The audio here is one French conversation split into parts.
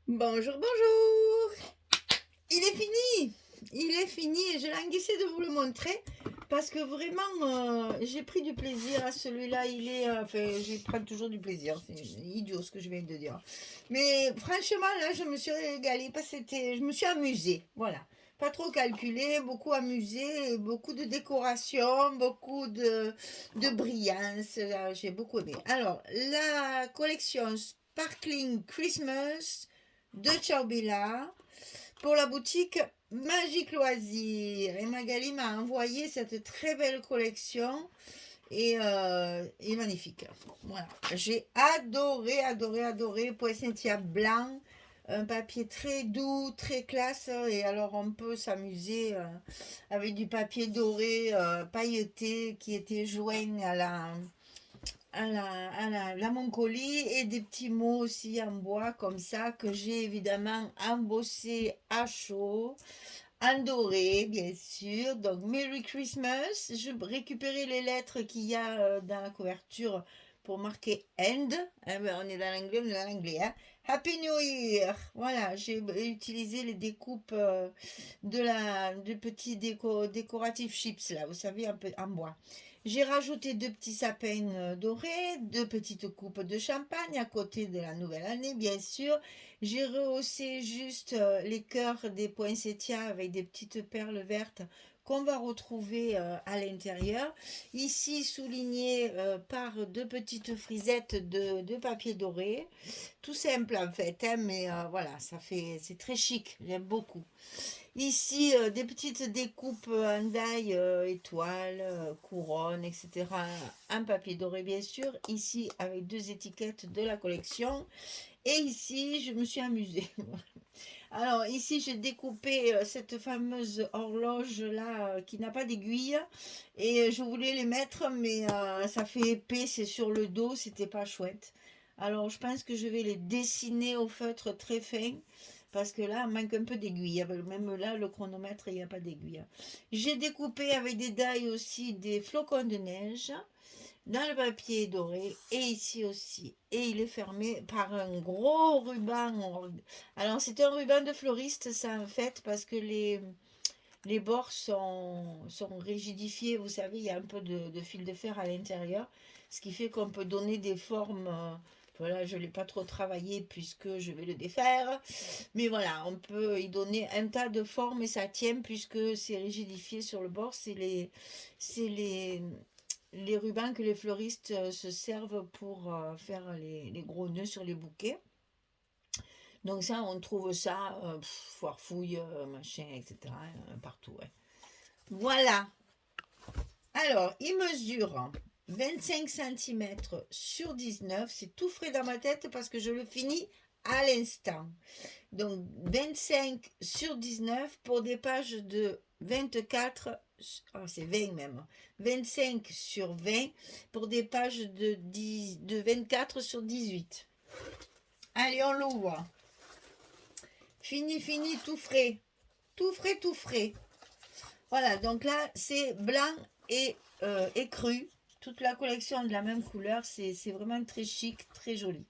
Bonjour, bonjour. Il est fini. Il est fini et je languissais de vous le montrer parce que vraiment, j'ai pris du plaisir à celui-là. Enfin, j'y prends toujours du plaisir. C'est idiot ce que je viens de dire. Mais franchement, là, je me suis régalée parce que je me suis amusée. Voilà. Pas trop calculé, beaucoup amusé, beaucoup de décoration, beaucoup de brillance. J'ai beaucoup aimé. Alors, la collection Sparkling Christmas de Ciaobella pour la boutique Magique Loisir. Et Magali m'a envoyé cette très belle collection et magnifique. Voilà. J'ai adoré, adoré, adoré. Poinsettia blanc, un papier très doux, très classe. Et alors on peut s'amuser avec du papier doré pailleté qui était joint à la Mongolie et des petits mots aussi en bois comme ça que j'ai évidemment embossé à chaud, en doré bien sûr. Donc Merry Christmas. Je récupérais les lettres qu'il y a dans la couverture pour marquer End. Eh ben, on est dans l'anglais, on est dans l'anglais. Hein. Happy New Year. Voilà, j'ai utilisé les découpes de petits décoratifs chips là, vous savez, un peu en bois. J'ai rajouté deux petits sapins dorés, deux petites coupes de champagne à côté de la nouvelle année, bien sûr. J'ai rehaussé juste les cœurs des poinsettias avec des petites perles vertes qu'on va retrouver à l'intérieur. Ici, souligné par deux petites frisettes de papier doré. Tout simple en fait, hein, mais voilà, c'est très chic, j'aime beaucoup. Ici, des petites découpes en die, étoiles, couronnes, etc. Un papier doré, bien sûr. Ici, avec deux étiquettes de la collection. Et ici, je me suis amusée. Alors, ici, j'ai découpé cette fameuse horloge-là qui n'a pas d'aiguille. Et je voulais les mettre, mais ça fait épais, c'est sur le dos, c'était pas chouette. Alors, je pense que je vais les dessiner au feutre très fin parce que là, il manque un peu d'aiguille. Même là, le chronomètre, il n'y a pas d'aiguille. J'ai découpé avec des die aussi des flocons de neige dans le papier doré et ici aussi. Et il est fermé par un gros ruban. Alors, c'est un ruban de fleuriste, ça, en fait, parce que les bords sont rigidifiés. Vous savez, il y a un peu de fil de fer à l'intérieur, ce qui fait qu'on peut donner des formes. Voilà, je ne l'ai pas trop travaillé puisque je vais le défaire. Mais voilà, on peut y donner un tas de formes et ça tient puisque c'est rigidifié sur le bord. C'est les rubans que les fleuristes se servent pour faire les gros nœuds sur les bouquets. Donc ça, on trouve ça, foire fouille, machin, etc. Partout. Ouais. Voilà. Alors, il mesure 25 cm sur 19. C'est tout frais dans ma tête parce que je le finis à l'instant. Donc 25 sur 19 pour des pages de 24, c'est 20 même, 25 sur 20 pour des pages de 24 sur 18. Allez, on l'ouvre. Fini, fini, tout frais. Tout frais, tout frais. Voilà, donc là, c'est blanc et cru. Toute la collection de la même couleur, c'est vraiment très chic, très joli.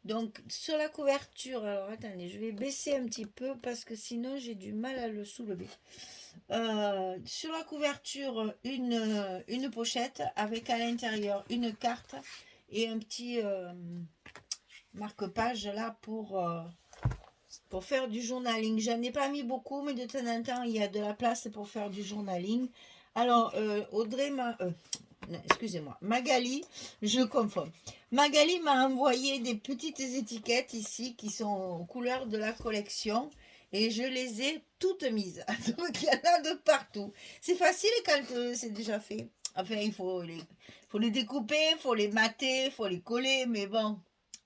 Donc sur la couverture, alors attendez, je vais baisser un petit peu parce que sinon j'ai du mal à le soulever. Sur la couverture, une pochette avec à l'intérieur une carte et un petit marque-page là pour faire du journaling. J'en ai pas mis beaucoup, mais de temps en temps, il y a de la place pour faire du journaling. Alors, excusez-moi, Magali, je confonds. Magali m'a envoyé des petites étiquettes ici qui sont aux couleurs de la collection et je les ai toutes mises. Donc, il y en a de partout. C'est facile quand c'est déjà fait. Enfin, il faut les découper, il faut les mater, il faut les coller, mais bon,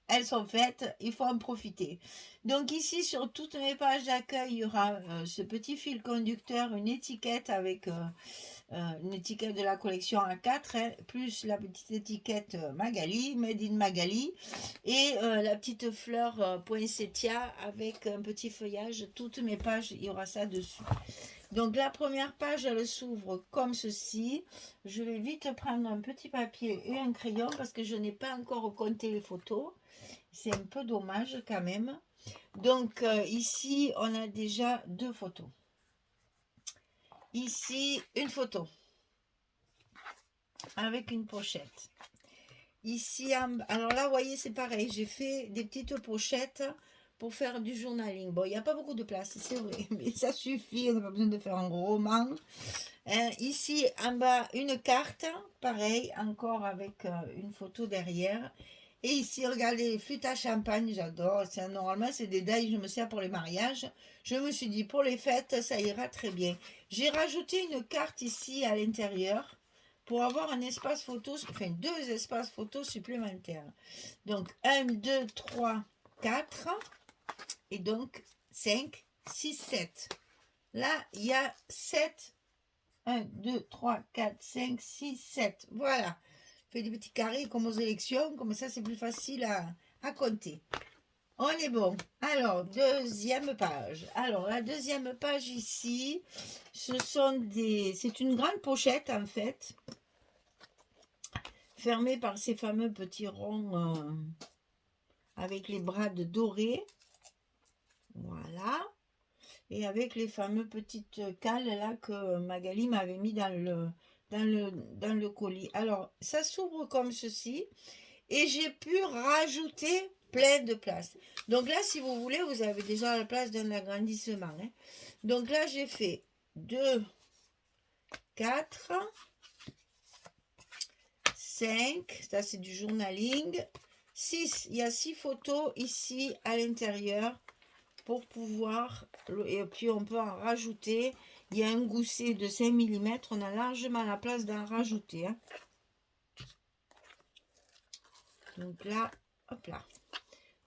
elles sont faites, il faut en profiter. Donc ici, sur toutes mes pages d'accueil, il y aura ce petit fil conducteur, une étiquette avec une étiquette de la collection A4, hein, plus la petite étiquette Magali, Made in Magali, et la petite fleur poinsettia avec un petit feuillage. Toutes mes pages, il y aura ça dessus. Donc la première page, elle s'ouvre comme ceci. Je vais vite prendre un petit papier et un crayon parce que je n'ai pas encore compté les photos. C'est un peu dommage quand même. Donc ici, on a déjà 2 photos. Ici, une photo avec une pochette. Ici, alors là, vous voyez, c'est pareil. J'ai fait des petites pochettes pour faire du journaling. Bon, il n'y a pas beaucoup de place, c'est vrai, mais ça suffit. On n'a pas besoin de faire un roman. Ici, en bas, une carte, pareil, encore avec une photo derrière. Et ici, regardez, les flûtes à champagne, j'adore. Normalement, c'est des dailles, je me sers pour les mariages. Je me suis dit, pour les fêtes, ça ira très bien. J'ai rajouté une carte ici à l'intérieur pour avoir un espace photo, enfin 2 espaces photos supplémentaires. Donc, 1, 2, 3, 4, et donc 5, 6, 7. Là, il y a 7. 1, 2, 3, 4, 5, 6, 7. Voilà. Fais des petits carrés comme aux élections. Comme ça, c'est plus facile à compter. On est bon. Alors, deuxième page. Alors, la deuxième page ici, c'est une grande pochette en fait, fermée par ces fameux petits ronds avec les brades dorés. Voilà. Et avec les fameux petites cales là que Magali m'avait mis dans le colis. Alors, ça s'ouvre comme ceci. Et j'ai pu rajouter plein de place. Donc là, si vous voulez, vous avez déjà la place d'un agrandissement. Hein. Donc là, j'ai fait 2, 4, 5. Ça, c'est du journaling. 6. Il y a 6 photos ici à l'intérieur pour pouvoir, et puis on peut en rajouter. Il y a un gousset de 5 mm, on a largement la place d'en rajouter. Hein. Donc là, hop là.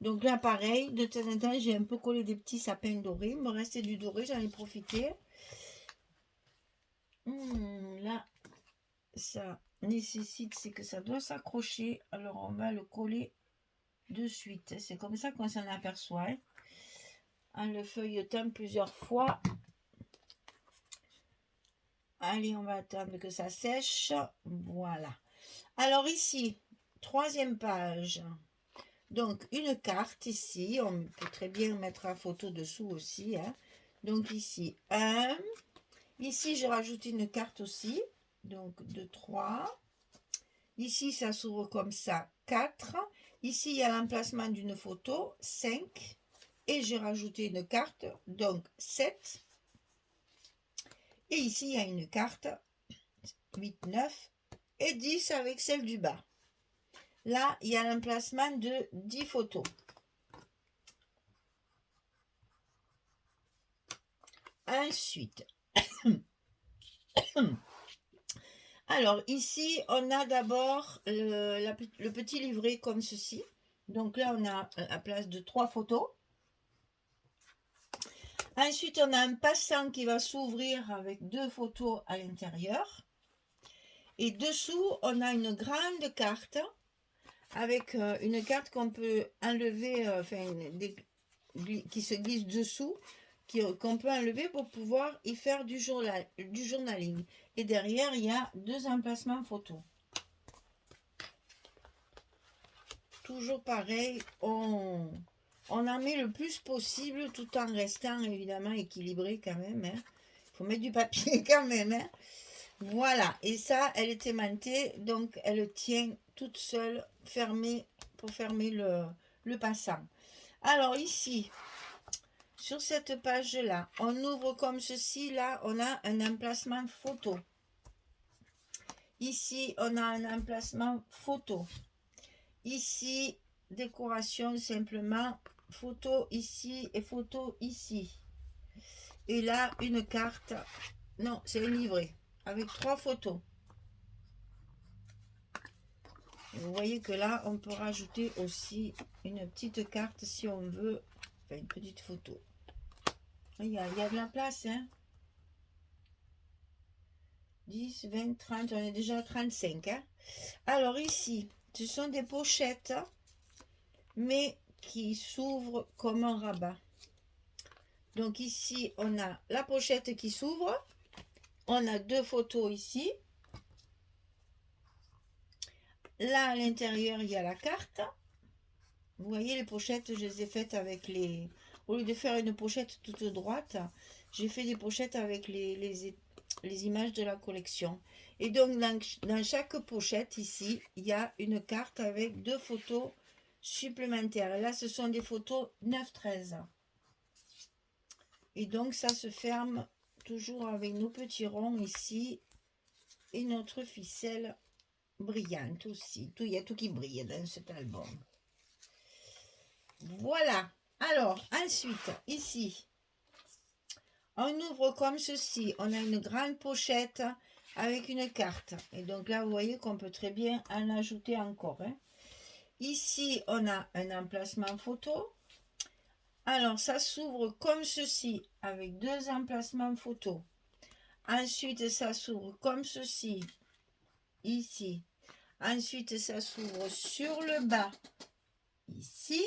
Donc là, pareil, de temps en temps, j'ai un peu collé des petits sapins dorés. Il me restait du doré, j'en ai profité. Là, ça nécessite, c'est que ça doit s'accrocher. Alors, on va le coller de suite. C'est comme ça qu'on s'en aperçoit. Hein. En le feuilletant plusieurs fois. Allez, on va attendre que ça sèche. Voilà. Alors ici, troisième page. Donc, une carte ici. On peut très bien mettre la photo dessous aussi. Hein. Donc ici, 1. Ici, j'ai rajouté une carte aussi. Donc, 2, 3. Ici, ça s'ouvre comme ça, 4. Ici, il y a l'emplacement d'une photo, 5. Et j'ai rajouté une carte, donc 7. Et ici, il y a une carte, 8, 9 et 10 avec celle du bas. Là, il y a l'emplacement de 10 photos. Ensuite, alors ici, on a d'abord le petit livret comme ceci. Donc là, on a la place de 3 photos. Ensuite, on a un passant qui va s'ouvrir avec 2 photos à l'intérieur. Et dessous, on a une grande carte avec une carte qu'on peut enlever, qui se glisse dessous, qu'on peut enlever pour pouvoir y faire du journaling. Et derrière, il y a 2 emplacements photos. Toujours pareil, on en met le plus possible tout en restant évidemment équilibré quand même. Hein. Il faut mettre du papier quand même. Hein. Voilà, et ça, elle est aimantée, donc elle tient toute seule, fermée, pour fermer le passant. Alors ici, sur cette page-là, on ouvre comme ceci, là, on a un emplacement photo. Ici, on a un emplacement photo. Ici, décoration simplement, photo ici et photo ici. Et là, une carte, non, c'est un livret, avec 3 photos. Vous voyez que là, on peut rajouter aussi une petite carte si on veut, enfin une petite photo. Il y a de la place, hein. 10, 20, 30, on est déjà à 35. Hein. Alors ici, ce sont des pochettes, mais qui s'ouvrent comme un rabat. Donc ici, on a la pochette qui s'ouvre. On a 2 photos ici. Là, à l'intérieur, il y a la carte. Vous voyez, les pochettes, je les ai faites avec les... Au lieu de faire une pochette toute droite, j'ai fait des pochettes avec les images de la collection. Et donc, dans chaque pochette, ici, il y a une carte avec 2 photos supplémentaires. Et là, ce sont des photos 9-13. Et donc, ça se ferme toujours avec nos petits ronds ici. Et notre ficelle brillante aussi. Il y a tout qui brille dans cet album. Voilà. Alors, ensuite, ici, on ouvre comme ceci. On a une grande pochette avec une carte. Et donc là, vous voyez qu'on peut très bien en ajouter encore. Hein. Ici, on a un emplacement photo. Alors, ça s'ouvre comme ceci, avec 2 emplacements photo. Ensuite, ça s'ouvre comme ceci, ici. Ensuite, ça s'ouvre sur le bas, ici.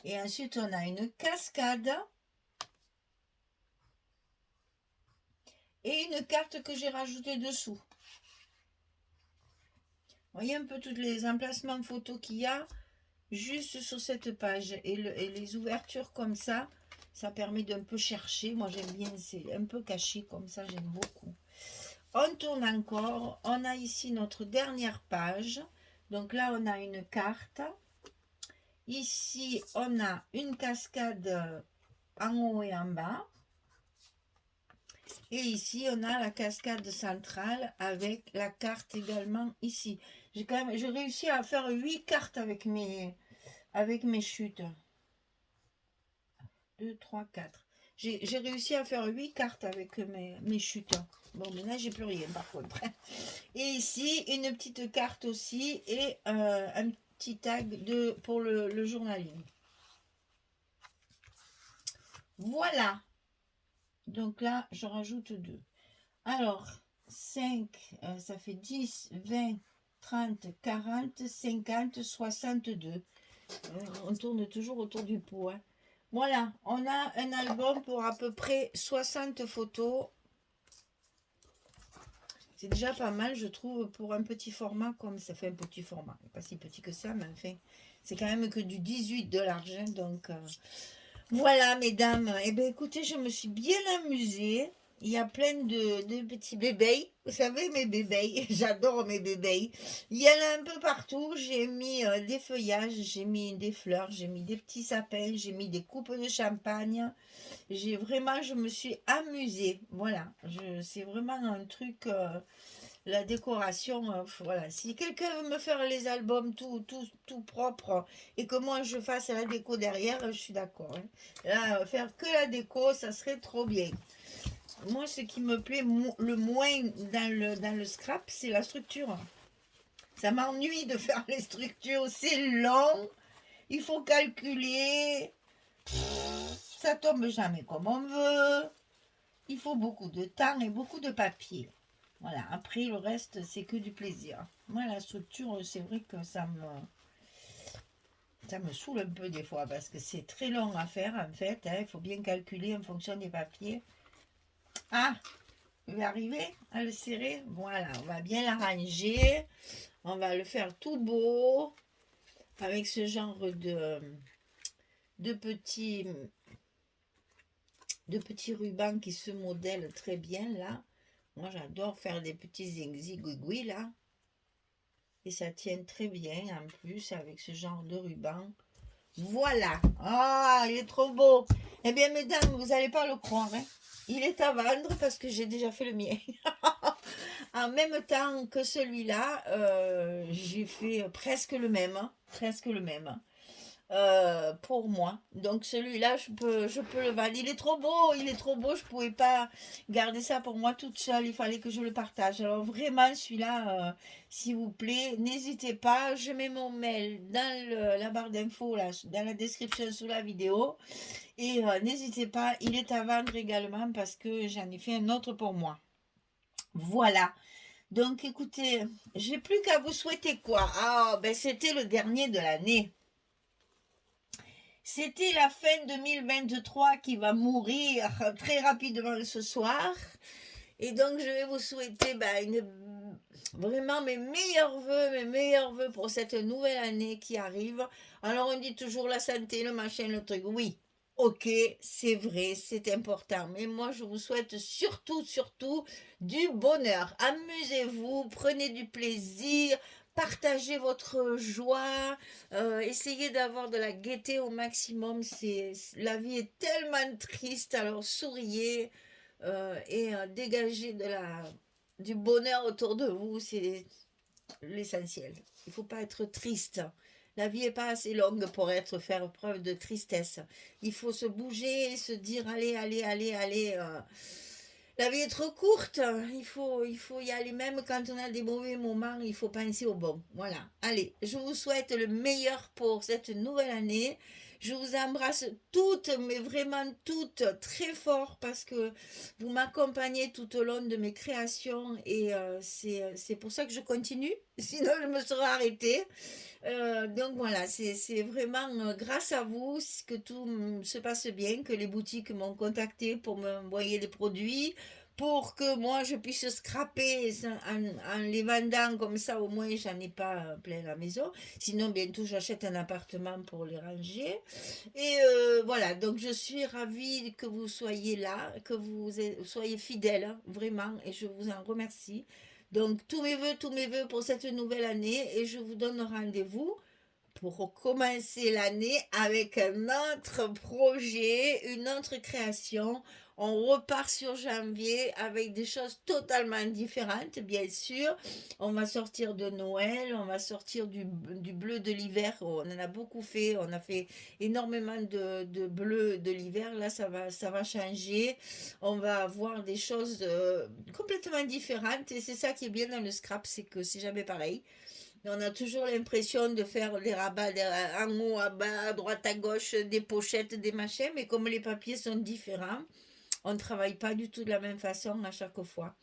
Et ensuite, on a une cascade. Et une carte que j'ai rajoutée dessous. Vous voyez un peu tous les emplacements photos qu'il y a juste sur cette page. Et les ouvertures comme ça permet d'un peu chercher. Moi, j'aime bien, c'est un peu caché comme ça, j'aime beaucoup. On tourne encore. On a ici notre dernière page. Donc là, on a une carte. Ici, on a une cascade en haut et en bas. Et ici, on a la cascade centrale avec la carte également ici. J'ai réussi à faire 8 cartes avec mes chutes. 2, 3, 4. J'ai réussi à faire 8 cartes avec mes chutes. Bon, maintenant, j'ai plus rien par contre. Et ici, une petite carte aussi et un petit tag pour le journaling. Voilà. Donc là, je rajoute 2. Alors, 5, ça fait 10, 20, 30, 40, 50, 62. On tourne toujours autour du pot. Hein. Voilà, on a un album pour à peu près 60 photos. C'est déjà pas mal, je trouve, pour un petit format comme ça. Fait un petit format, pas si petit que ça, mais enfin, c'est quand même que du 18 de l'argent. Donc, voilà, mesdames. Eh bien, écoutez, je me suis bien amusée. Il y a plein de petits bébés. Vous savez, mes bébés. J'adore mes bébés. Il y en a un peu partout. J'ai mis des feuillages, j'ai mis des fleurs, j'ai mis des petits sapins, j'ai mis des coupes de champagne. Je me suis amusée. Voilà. C'est vraiment un truc... la décoration, voilà. Si quelqu'un veut me faire les albums tout propre et que moi je fasse la déco derrière, je suis d'accord. Hein. Là, faire que la déco, ça serait trop bien. Moi, ce qui me plaît le moins dans le scrap, c'est la structure. Ça m'ennuie de faire les structures. C'est long, il faut calculer. Ça tombe jamais comme on veut. Il faut beaucoup de temps et beaucoup de papier. Voilà, après le reste, c'est que du plaisir. Moi, la structure, c'est vrai que ça me saoule un peu des fois parce que c'est très long à faire en fait. Hein, il faut bien calculer en fonction des papiers. Ah, il va arriver à le serrer. Voilà, on va bien l'arranger. On va le faire tout beau avec ce genre de petits rubans qui se modèlent très bien là. Moi, j'adore faire des petits zigouigouis là. Et ça tient très bien en plus avec ce genre de ruban. Voilà. Ah, il est trop beau. Eh bien, mesdames, vous n'allez pas le croire. Hein. Il est à vendre parce que j'ai déjà fait le mien. En même temps que celui-là, j'ai fait presque le même. Presque le même. Pour moi. Donc celui-là, je peux le vendre. Il est trop beau, je pouvais pas garder ça pour moi toute seule, il fallait que je le partage. Alors vraiment, celui-là, s'il vous plaît, n'hésitez pas, je mets mon mail dans la barre d'infos, là, dans la description sous la vidéo. Et n'hésitez pas, il est à vendre également parce que j'en ai fait un autre pour moi. Voilà. Donc écoutez, j'ai plus qu'à vous souhaiter quoi? Ah, ben c'était le dernier de l'année. C'était la fin 2023 qui va mourir très rapidement ce soir. Et donc, je vais vous souhaiter Vraiment mes meilleurs vœux pour cette nouvelle année qui arrive. Alors on dit toujours la santé, le machin, le truc. Oui, ok, c'est vrai, c'est important. Mais moi, je vous souhaite surtout, surtout du bonheur. Amusez-vous, prenez du plaisir. Partagez votre joie, essayez d'avoir de la gaieté au maximum. La vie est tellement triste, alors souriez et dégagez du bonheur autour de vous, c'est l'essentiel. Il ne faut pas être triste. La vie n'est pas assez longue pour faire preuve de tristesse. Il faut se bouger et se dire allez, allez, allez, allez. La vie est trop courte. Il faut y aller. Même quand on a des mauvais moments, il faut penser au bon. Voilà. Allez, je vous souhaite le meilleur pour cette nouvelle année. Je vous embrasse toutes, mais vraiment toutes, très fort parce que vous m'accompagnez tout au long de mes créations et c'est pour ça que je continue. Sinon, je me serais arrêtée. Donc voilà, c'est vraiment grâce à vous que tout se passe bien, que les boutiques m'ont contacté pour m'envoyer des produits, pour que moi je puisse scraper en les vendant comme ça, au moins j'en ai pas plein la maison. Sinon, bientôt j'achète un appartement pour les ranger. Et voilà, donc je suis ravie que vous soyez là, que soyez fidèles, hein, vraiment, et je vous en remercie. Donc tous mes vœux pour cette nouvelle année et je vous donne rendez-vous pour commencer l'année avec un autre projet, une autre création. On repart sur janvier avec des choses totalement différentes, bien sûr. On va sortir de Noël, on va sortir du bleu de l'hiver. On en a beaucoup fait, on a fait énormément de bleu de l'hiver. Là, ça va changer. On va avoir des choses complètement différentes et c'est ça qui est bien dans le scrap, c'est que c'est jamais pareil. On a toujours l'impression de faire des rabats en haut, à bas, à droite, à gauche, des pochettes, des machins, mais comme les papiers sont différents, on ne travaille pas du tout de la même façon à chaque fois.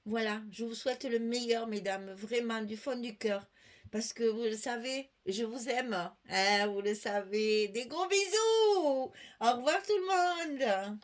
Voilà, je vous souhaite le meilleur, mesdames, vraiment du fond du cœur, parce que vous le savez, je vous aime. Hein, vous le savez. Des gros bisous. Au revoir tout le monde.